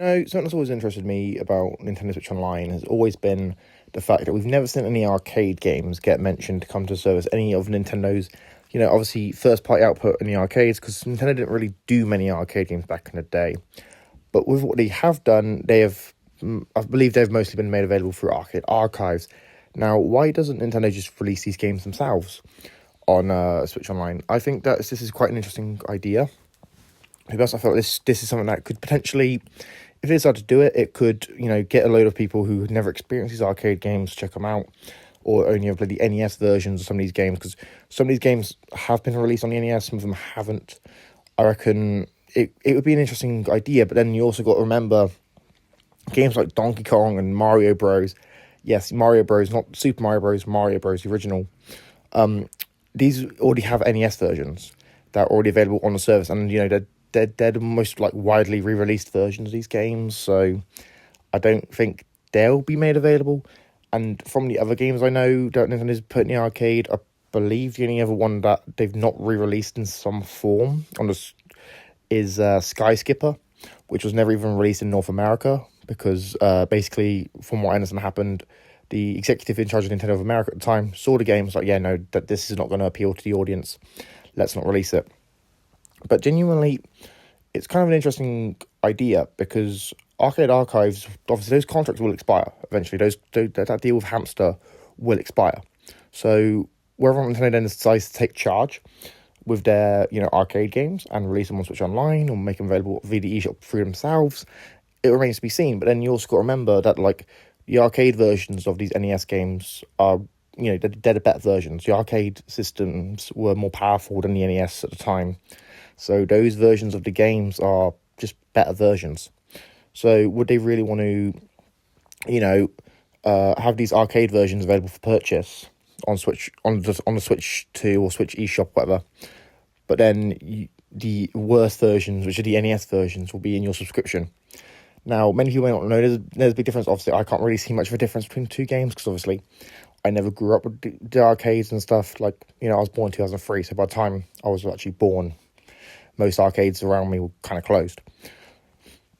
No, something that's always interested me about Nintendo Switch Online has always been the fact that we've never seen any arcade games get mentioned to come to service any of Nintendo's, obviously first-party output in the arcades, because Nintendo didn't really do many arcade games back in the day. But with what they have done, I believe they've mostly been made available through arcade archives. Now, why doesn't Nintendo just release these games themselves on Switch Online? I think that this is quite an interesting idea. Because I felt this is something that could potentially, if they decide to do it, it could, get a load of people who had never experienced these arcade games to check them out, or only have played the NES versions of some of these games, because some of these games have been released on the NES, some of them haven't. I reckon it would be an interesting idea, but then you also got to remember games like Donkey Kong and Mario Bros. Yes, Mario Bros, not Super Mario Bros, the original. These already have NES versions that are already available on the service, and, they're the most widely re-released versions of these games, so I don't think they'll be made available. And from the other games I know that Nintendo's put in the arcade, I believe the only other one that they've not re-released in some form on this is Sky Skipper, which was never even released in North America, because basically, from what I understand happened, the executive in charge of Nintendo of America at the time saw the game, was like, yeah, no, that this is not going to appeal to the audience, let's not release it. But genuinely, it's kind of an interesting idea, because arcade archives, obviously those contracts will expire eventually. That deal with Hamster will expire. So wherever Nintendo then decides to take charge with their arcade games and release them on Switch Online or make them available via the eShop through themselves, it remains to be seen. But then you also got to remember that the arcade versions of these NES games are they're the better versions. The arcade systems were more powerful than the NES at the time. So those versions of the games are just better versions. So would they really want to, have these arcade versions available for purchase on Switch, on the Switch 2 or Switch eShop, whatever? But then the worst versions, which are the NES versions, will be in your subscription. Now, many people may not know there's a big difference. Obviously, I can't really see much of a difference between the two games, because obviously I never grew up with the arcades and stuff. I was born in 2003, so by the time I was actually born, most arcades around me were kind of closed.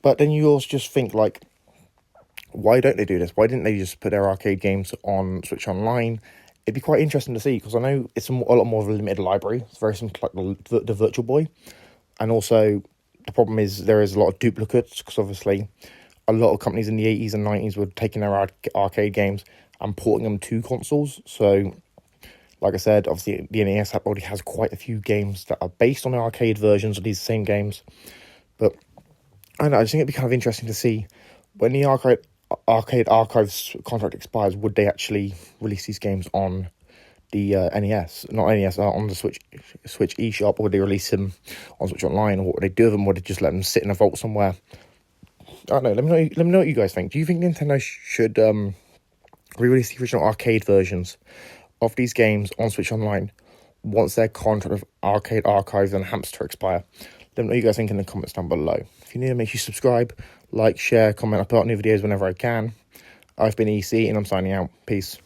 But then you also just think, why don't they do this? Why didn't they just put their arcade games on Switch Online? It'd be quite interesting to see, because I know it's a lot more of a limited library. It's very similar to the Virtual Boy. And also, the problem is there is a lot of duplicates, because obviously a lot of companies in the 80s and 90s were taking their arcade games and porting them to consoles. So, like I said, obviously the NES already has quite a few games that are based on the arcade versions of these same games. But I don't know, I just think it'd be kind of interesting to see when the arcade archives contract expires, would they actually release these games on the NES, not NES, on the Switch eShop, or would they release them on Switch Online, or what would they do with them? Would they just let them sit in a vault somewhere? I don't know. Let me know what you guys think. Do you think Nintendo should re-release the original arcade versions of these games on Switch Online once their contract of arcade archives and Hamster expire? Let me know what you guys think in the comments down below. If you're new, make sure you subscribe, like, share, comment. I put out new videos whenever I can. I've been EC, and I'm signing out. Peace.